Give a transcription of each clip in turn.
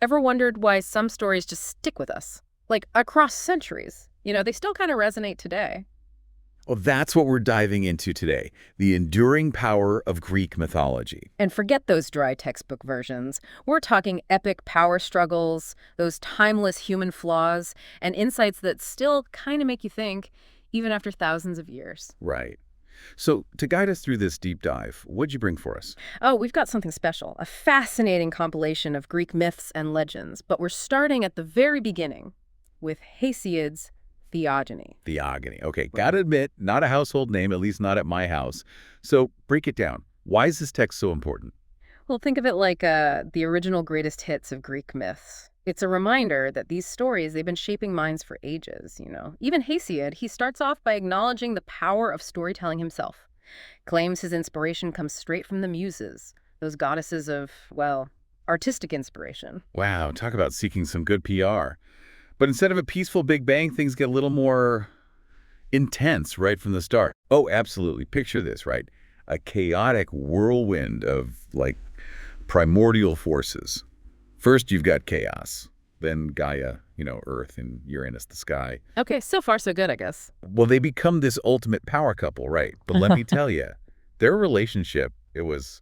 Ever wondered why some stories just stick with us? Like, across centuries. They still kind of resonate today. Well, that's what we're diving into today, the enduring power of Greek mythology. And forget those dry textbook versions. We're talking epic power struggles, those timeless human flaws, and insights that still kind of make you think, even after thousands of years. Right. So to guide us through this deep dive, what'd you bring for us? Oh, we've got something special, a fascinating compilation of Greek myths and legends, but we're starting at the very beginning with Hesiod's Theogony. Theogony. Okay, gotta admit, not a household name, at least not at my house. So break it down. Why is this text so important? Well, think of it like the original greatest hits of Greek myths. It's a reminder that these stories, they've been shaping minds for ages. Even Hesiod, he starts off by acknowledging the power of storytelling himself. Claims his inspiration comes straight from the Muses, those goddesses of, well, artistic inspiration. Wow, talk about seeking some good PR. But instead of a peaceful Big Bang, things get a little more intense right from the start. Oh, absolutely. Picture this, right? A chaotic whirlwind of, like, primordial forces. First, you've got chaos. Then Gaia, Earth, and Uranus, the sky. Okay, so far so good, I guess. Well, they become this ultimate power couple, right? But let me tell you, their relationship, it was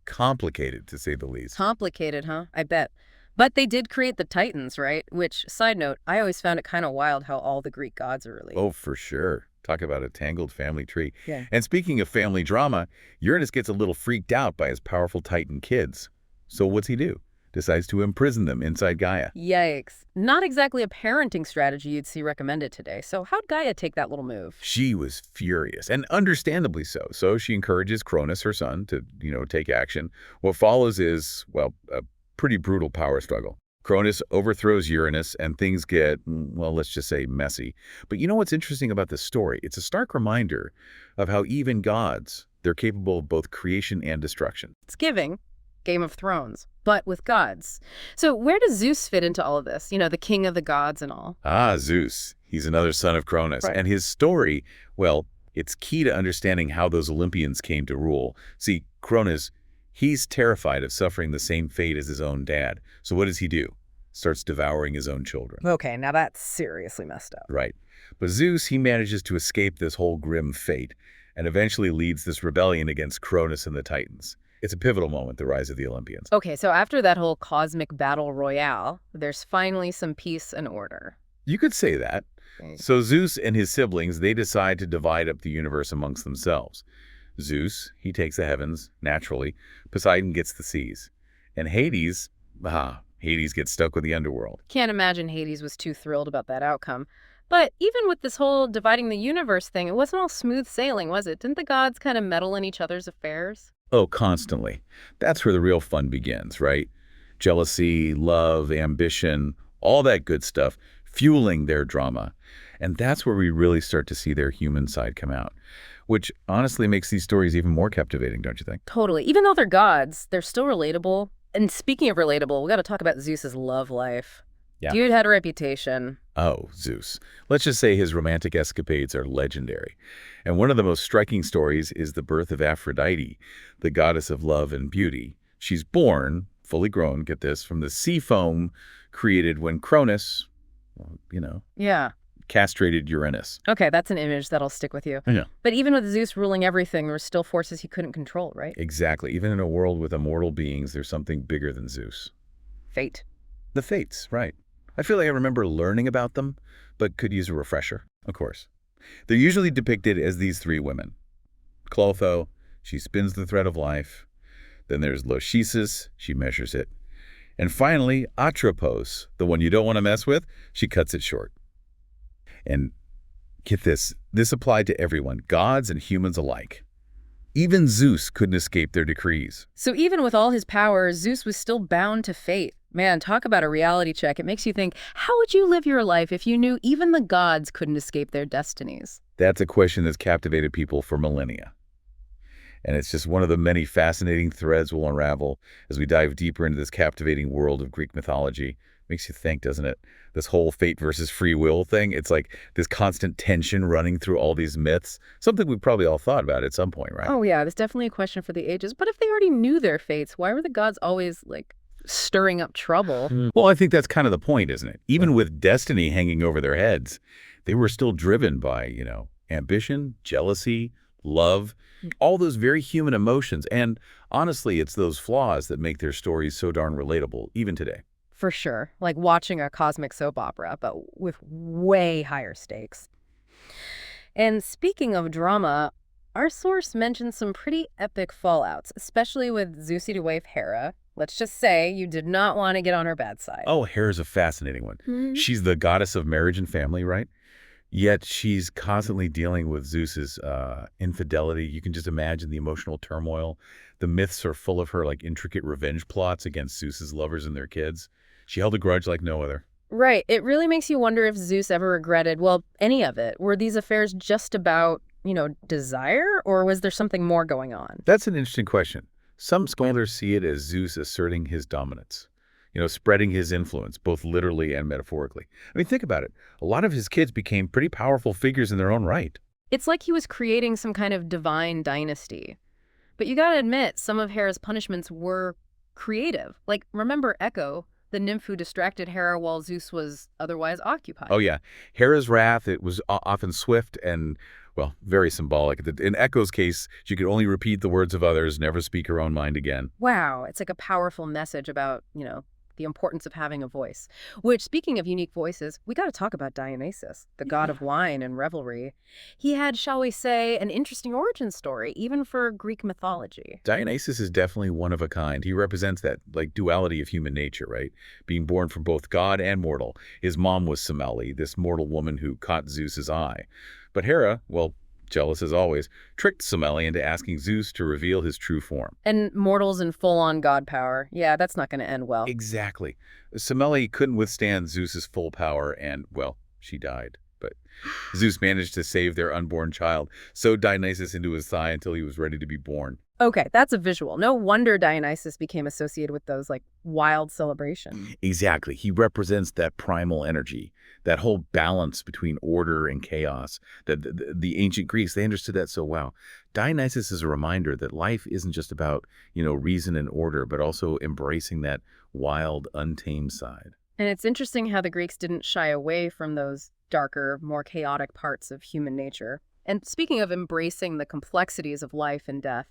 complicated, to say the least. Complicated, huh? I bet. But they did create the Titans, right? Which, side note, I always found it kind of wild how all the Greek gods are related. Oh, for sure. Talk about a tangled family tree. Yeah. And speaking of family drama, Uranus gets a little freaked out by his powerful Titan kids. So what's he do? Decides to imprison them inside Gaia. Yikes. Not exactly a parenting strategy you'd see recommended today. So how'd Gaia take that little move? She was furious, and understandably so. So she encourages Cronus, her son, to, take action. What follows is, well, a pretty brutal power struggle. Cronus overthrows Uranus, and things get, well, let's just say messy. But you know what's interesting about this story? It's a stark reminder of how even gods, they're capable of both creation and destruction. It's giving. Game of Thrones, but with gods. So where does Zeus fit into all of this? The king of the gods and all. Ah, Zeus. He's another son of Cronus. Right. And his story, well, it's key to understanding how those Olympians came to rule. See, Cronus, he's terrified of suffering the same fate as his own dad. So what does he do? Starts devouring his own children. Okay, now that's seriously messed up. Right. But Zeus, he manages to escape this whole grim fate and eventually leads this rebellion against Cronus and the Titans. It's a pivotal moment, the rise of the Olympians. Okay, so after that whole cosmic battle royale, there's finally some peace and order. You could say that. Okay. So Zeus and his siblings, they decide to divide up the universe amongst themselves. Zeus, he takes the heavens, naturally. Poseidon gets the seas. And Hades gets stuck with the underworld. Can't imagine Hades was too thrilled about that outcome. But even with this whole dividing the universe thing, it wasn't all smooth sailing, was it? Didn't the gods kind of meddle in each other's affairs? Oh, constantly. That's where the real fun begins, right? Jealousy, love, ambition, all that good stuff, fueling their drama. And that's where we really start to see their human side come out, which honestly makes these stories even more captivating, don't you think? Totally. Even though they're gods, they're still relatable. And speaking of relatable, we got to talk about Zeus's love life. Yeah. Dude had a reputation. Oh, Zeus. Let's just say his romantic escapades are legendary. And one of the most striking stories is the birth of Aphrodite, the goddess of love and beauty. She's born, fully grown, get this, from the sea foam created when Cronus, Yeah. castrated Uranus. Okay, that's an image that'll stick with you. Yeah. But even with Zeus ruling everything, there were still forces he couldn't control, right? Exactly. Even in a world with immortal beings, there's something bigger than Zeus. Fate. The Fates, right. I feel like I remember learning about them, but could use a refresher, of course. They're usually depicted as these three women. Clotho, she spins the thread of life. Then there's Lachesis, she measures it. And finally, Atropos, the one you don't want to mess with, she cuts it short. And get this applied to everyone, gods and humans alike. Even Zeus couldn't escape their decrees. So even with all his power, Zeus was still bound to fate. Man, talk about a reality check. It makes you think, how would you live your life if you knew even the gods couldn't escape their destinies? That's a question that's captivated people for millennia. And it's just one of the many fascinating threads we'll unravel as we dive deeper into this captivating world of Greek mythology. Makes you think, doesn't it? This whole fate versus free will thing. It's like this constant tension running through all these myths. Something we probably all thought about at some point, right? Oh yeah, that's definitely a question for the ages. But if they already knew their fates, why were the gods always, stirring up trouble. Well, I think that's kind of the point, isn't it? Even with destiny hanging over their heads, they were still driven by, ambition, jealousy, love, all those very human emotions. And honestly, it's those flaws that make their stories so darn relatable, even today. For sure. Like watching a cosmic soap opera, but with way higher stakes. And speaking of drama, our source mentions some pretty epic fallouts, especially with Zeusy wife Hera. Let's just say you did not want to get on her bad side. Oh, Hera's a fascinating one. Mhm. She's the goddess of marriage and family, right? Yet she's constantly dealing with Zeus's infidelity. You can just imagine the emotional turmoil. The myths are full of her like intricate revenge plots against Zeus's lovers and their kids. She held a grudge like no other. Right. It really makes you wonder if Zeus ever regretted, well, any of it. Were these affairs just about, desire, or was there something more going on? That's an interesting question. Some scholars see it as Zeus asserting his dominance, spreading his influence, both literally and metaphorically. I mean, think about it. A lot of his kids became pretty powerful figures in their own right. It's like he was creating some kind of divine dynasty. But you gotta admit, some of Hera's punishments were creative. Like, remember Echo, the nymph who distracted Hera while Zeus was otherwise occupied? Oh, yeah. Hera's wrath, it was often swift and, well, very symbolic. In Echo's case, she could only repeat the words of others, never speak her own mind again. Wow, it's like a powerful message about, the importance of having a voice. Which, speaking of unique voices, we got to talk about Dionysus, the god of wine and revelry. He had, shall we say, an interesting origin story, even for Greek mythology. Dionysus is definitely one of a kind. He represents that, duality of human nature, right? Being born from both god and mortal. His mom was Semele, this mortal woman who caught Zeus's eye. But Hera, well, jealous as always, tricked Semele into asking Zeus to reveal his true form. And mortals in full-on god power. Yeah, that's not going to end well. Exactly. Semele couldn't withstand Zeus's full power and, well, she died. But Zeus managed to save their unborn child, sewed Dionysus into his thigh until he was ready to be born. Okay, that's a visual. No wonder Dionysus became associated with those, wild celebrations. Exactly. He represents that primal energy, that whole balance between order and chaos. The ancient Greeks, they understood that so well. Dionysus is a reminder that life isn't just about, reason and order, but also embracing that wild, untamed side. And it's interesting how the Greeks didn't shy away from those darker, more chaotic parts of human nature. And speaking of embracing the complexities of life and death,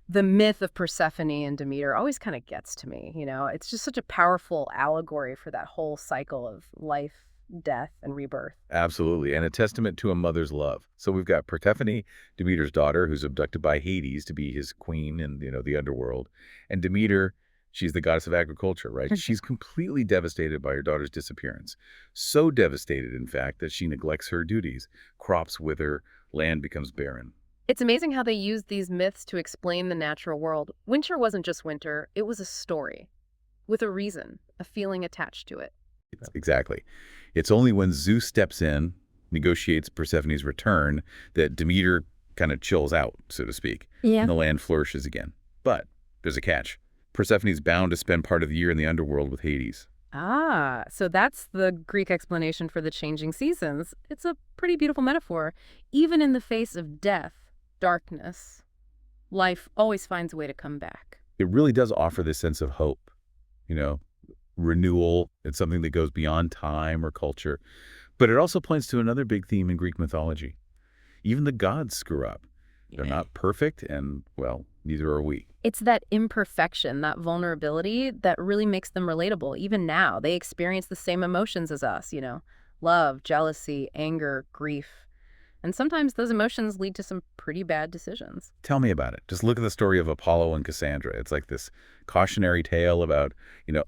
the myth of Persephone and Demeter always kind of gets to me, It's just such a powerful allegory for that whole cycle of life, death, and rebirth. Absolutely, and a testament to a mother's love. So we've got Persephone, Demeter's daughter, who's abducted by Hades to be his queen in, the underworld. And Demeter, she's the goddess of agriculture, right? She's completely devastated by her daughter's disappearance. So devastated, in fact, that she neglects her duties. Crops wither, land becomes barren. It's amazing how they used these myths to explain the natural world. Winter wasn't just winter, it was a story with a reason, a feeling attached to it. Exactly. It's only when Zeus steps in, negotiates Persephone's return, that Demeter kind of chills out, so to speak, Yeah. and the land flourishes again. But there's a catch. Persephone's bound to spend part of the year in the underworld with Hades. Ah, so that's the Greek explanation for the changing seasons. It's a pretty beautiful metaphor. Even in the face of death, darkness, life always finds a way to come back. It really does offer this sense of hope, renewal. It's something that goes beyond time or culture. But it also points to another big theme in Greek mythology. Even the gods screw up. They're not perfect, and, well, neither are we. It's that imperfection, that vulnerability that really makes them relatable. Even now, they experience the same emotions as us, love, jealousy, anger, grief. And sometimes those emotions lead to some pretty bad decisions. Tell me about it. Just look at the story of Apollo and Cassandra. It's like this cautionary tale about,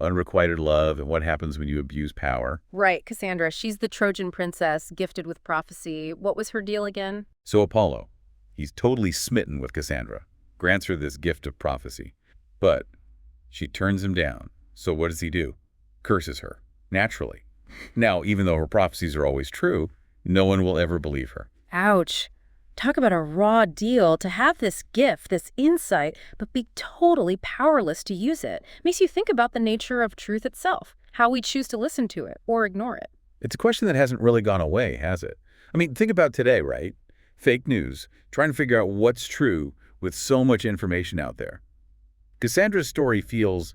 unrequited love and what happens when you abuse power. Right, Cassandra. She's the Trojan princess, gifted with prophecy. What was her deal again? So Apollo, he's totally smitten with Cassandra, grants her this gift of prophecy. But she turns him down. So what does he do? Curses her, naturally. Now, even though her prophecies are always true, no one will ever believe her. Ouch. Talk about a raw deal to have this gift, this insight, but be totally powerless to use it. Makes you think about the nature of truth itself, how we choose to listen to it or ignore it. It's a question that hasn't really gone away, has it? I mean, think about today, right? Fake news, trying to figure out what's true with so much information out there. Cassandra's story feels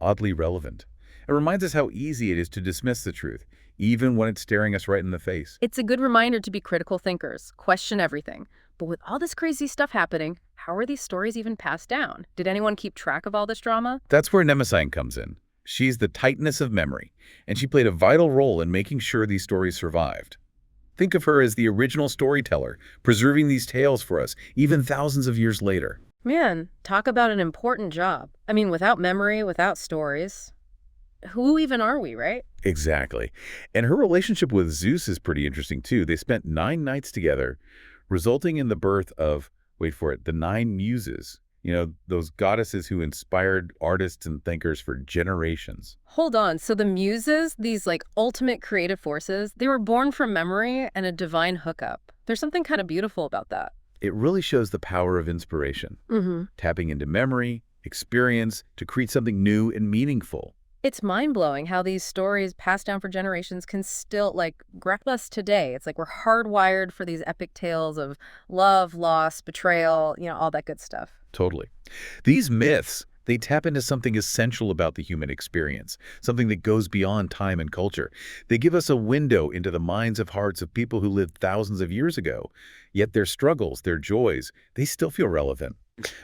oddly relevant. It reminds us how easy it is to dismiss the truth, even when it's staring us right in the face. It's a good reminder to be critical thinkers, question everything. But with all this crazy stuff happening, how are these stories even passed down? Did anyone keep track of all this drama? That's where Mnemosyne comes in. She's the tightness of memory, and she played a vital role in making sure these stories survived. Think of her as the original storyteller, preserving these tales for us, even thousands of years later. Man, talk about an important job. I mean, without memory, without stories, who even are we, right? Exactly. And her relationship with Zeus is pretty interesting, too. They spent 9 nights together, resulting in the birth of, wait for it, the 9 muses. Those goddesses who inspired artists and thinkers for generations. Hold on, so the muses, these like ultimate creative forces, they were born from memory and a divine hookup. There's something kind of beautiful about that. It really shows the power of inspiration, tapping into memory, experience to create something new and meaningful. It's mind-blowing how these stories passed down for generations can still, like, grab us today. It's like we're hardwired for these epic tales of love, loss, betrayal, all that good stuff. Totally. These myths, they tap into something essential about the human experience, something that goes beyond time and culture. They give us a window into the minds and hearts of people who lived thousands of years ago. Yet their struggles, their joys, they still feel relevant.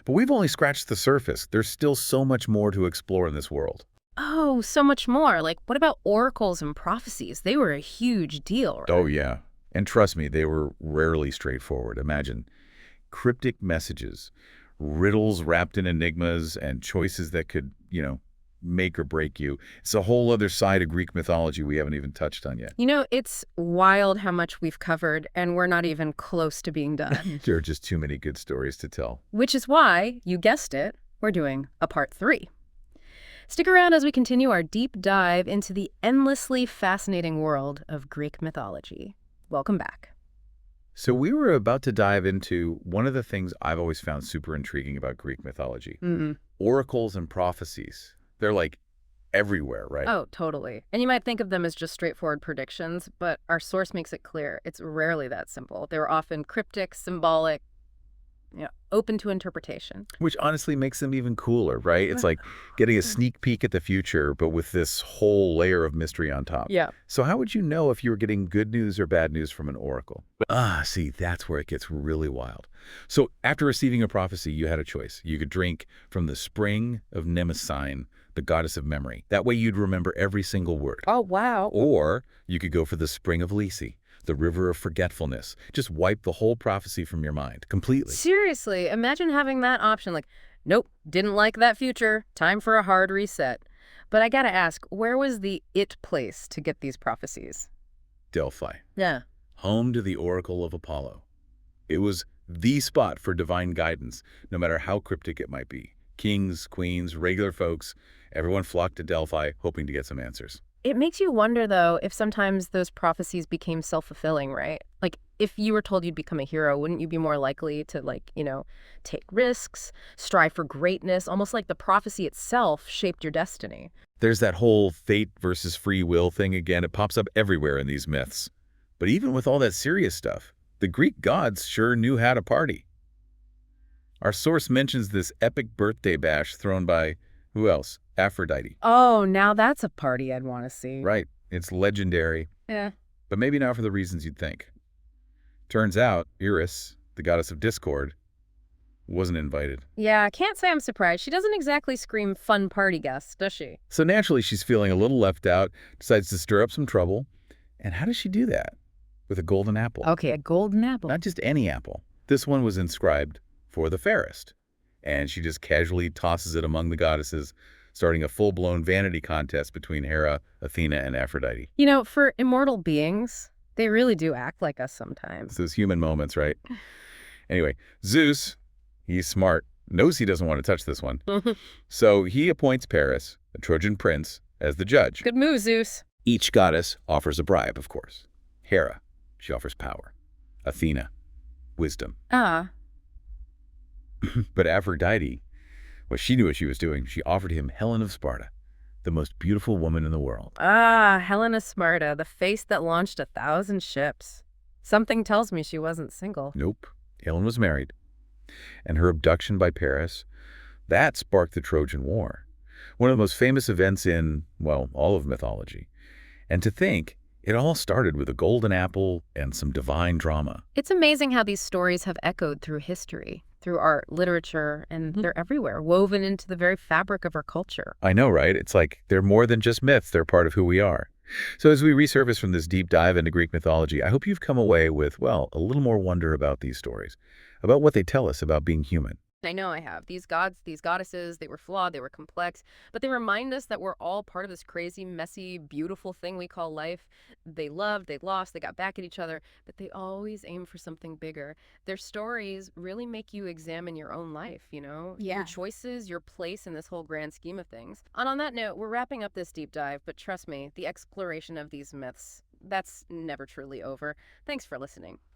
But we've only scratched the surface. There's still so much more to explore in this world. Oh, so much more. Like, what about oracles and prophecies? They were a huge deal, right? Oh, yeah. And trust me, they were rarely straightforward. Imagine cryptic messages, riddles wrapped in enigmas, and choices that could, make or break you. It's a whole other side of Greek mythology we haven't even touched on yet. It's wild how much we've covered, and we're not even close to being done. There are just too many good stories to tell. Which is why, you guessed it, we're doing a part 3. Stick around as we continue our deep dive into the endlessly fascinating world of Greek mythology. Welcome back. So we were about to dive into one of the things I've always found super intriguing about Greek mythology. Oracles and prophecies. They're like everywhere, right? Oh, totally. And you might think of them as just straightforward predictions, but our source makes it clear it's rarely that simple. They were often cryptic, symbolic, open to interpretation. Which honestly makes them even cooler, right? It's like getting a sneak peek at the future, but with this whole layer of mystery on top. Yeah. So how would you know if you were getting good news or bad news from an oracle? See, that's where it gets really wild. So after receiving a prophecy, you had a choice. You could drink from the spring of Mnemosyne, the goddess of memory. That way you'd remember every single word. Oh, wow. Or you could go for the spring of Lyci, the river of forgetfulness. Just wipe the whole prophecy from your mind completely. Seriously, imagine having that option like, nope, didn't like that future, time for a hard reset. But I gotta ask, where was the it place to get these prophecies? Delphi. Yeah. Home to the Oracle of Apollo. It was the spot for divine guidance, no matter how cryptic it might be. Kings, queens, regular folks, everyone flocked to Delphi hoping to get some answers. It makes you wonder, though, if sometimes those prophecies became self-fulfilling, right? Like, if you were told you'd become a hero, wouldn't you be more likely to, take risks, strive for greatness, almost like the prophecy itself shaped your destiny? There's that whole fate versus free will thing again. It pops up everywhere in these myths. But even with all that serious stuff, the Greek gods sure knew how to party. Our source mentions this epic birthday bash thrown by, who else? Aphrodite. Oh, now that's a party I'd want to see. Right. It's legendary. Yeah. But maybe not for the reasons you'd think. Turns out, Eris, the goddess of discord, wasn't invited. Yeah, I can't say I'm surprised. She doesn't exactly scream fun party guest, does she? So naturally, she's feeling a little left out, decides to stir up some trouble. And how does she do that? With a golden apple. Okay, a golden apple. Not just any apple. This one was inscribed for the fairest. And she just casually tosses it among the goddesses, starting a full-blown vanity contest between Hera, Athena, and Aphrodite. For immortal beings, they really do act like us sometimes. It's those human moments, right? Anyway, Zeus, he's smart, knows he doesn't want to touch this one. So he appoints Paris, a Trojan prince, as the judge. Good move, Zeus. Each goddess offers a bribe, of course. Hera, she offers power. Athena, wisdom. But Aphrodite, well, she knew what she was doing. She offered him Helen of Sparta, the most beautiful woman in the world. Helen of Sparta, the face that launched 1,000 ships. Something tells me she wasn't single. Nope. Helen was married. And her abduction by Paris, that sparked the Trojan War. One of the most famous events in, well, all of mythology. And to think, it all started with a golden apple and some divine drama. It's amazing how these stories have echoed through history, through art, literature, and they're everywhere, woven into the very fabric of our culture. I know, right? It's like they're more than just myths, they're part of who we are. So as we resurface from this deep dive into Greek mythology, I hope you've come away with, well, a little more wonder about these stories, about what they tell us about being human. I know I have. These gods, these goddesses, they were flawed, they were complex, but they remind us that we're all part of this crazy, messy, beautiful thing we call life. They loved, they lost, they got back at each other, but they always aim for something bigger. Their stories really make you examine your own life, your Yeah. choices, your place in this whole grand scheme of things. And on that note, we're wrapping up this deep dive, but trust me, the exploration of these myths, that's never truly over. Thanks for listening.